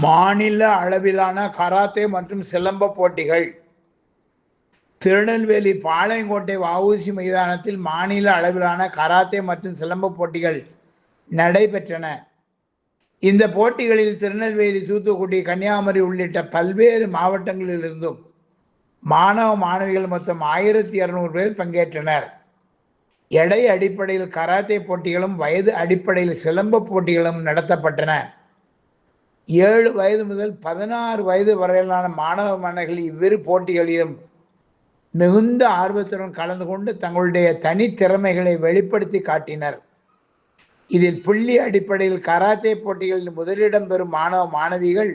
மாநில அளவிலான கராத்தே மற்றும் சிலம்ப போட்டிகள். திருநெல்வேலி பாளையங்கோட்டை வ.உ.சி. மைதானத்தில் மாநில அளவிலான கராத்தே மற்றும் சிலம்ப போட்டிகள் நடைபெற்றன. இந்த போட்டிகளில் திருநெல்வேலி, தூத்துக்குடி, கன்னியாகுமரி உள்ளிட்ட பல்வேறு மாவட்டங்களிலிருந்தும் மாணவ மாணவிகள் மொத்தம் 1200 பேர் பங்கேற்றனர். எடை அடிப்படையில் கராத்தே போட்டிகளும் வயது அடிப்படையில் சிலம்ப போட்டிகளும் நடத்தப்பட்டன. 7 வயது முதல் 16 வயது வரையிலான மாணவ மாணவிகள் இவ்விரு போட்டிகளிலும் மிகுந்த ஆர்வத்துடன் கலந்து கொண்டு தங்களுடைய தனித்திறமைகளை வெளிப்படுத்தி காட்டினர். இதில் புள்ளி அடிப்படையில் கராத்தே போட்டிகளில் முதலிடம் பெறும் மாணவ மாணவிகள்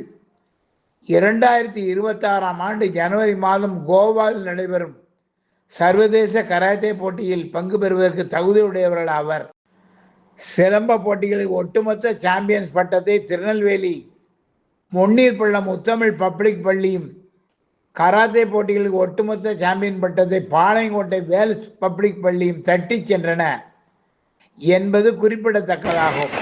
2026ஆம் ஆண்டு ஜனவரி மாதம் கோவாவில் நடைபெறும் சர்வதேச கராத்தே போட்டியில் பங்கு பெறுவதற்கு தகுதியுடையவர்கள் ஆவர். சிலம்ப போட்டிகளில் ஒட்டுமொத்த சாம்பியன்ஸ் பட்டத்தை திருநெல்வேலி முன்னீர்பள்ளம் முத்தமிழ் பப்ளிக் பள்ளியும், கராத்தே போட்டிகளில் ஒட்டுமொத்த சாம்பியன் பட்டத்தை பாளையங்கோட்டை வேல்ஸ் பப்ளிக் பள்ளியும் தட்டிச் சென்றன என்பது குறிப்பிடத்தக்கதாகும்.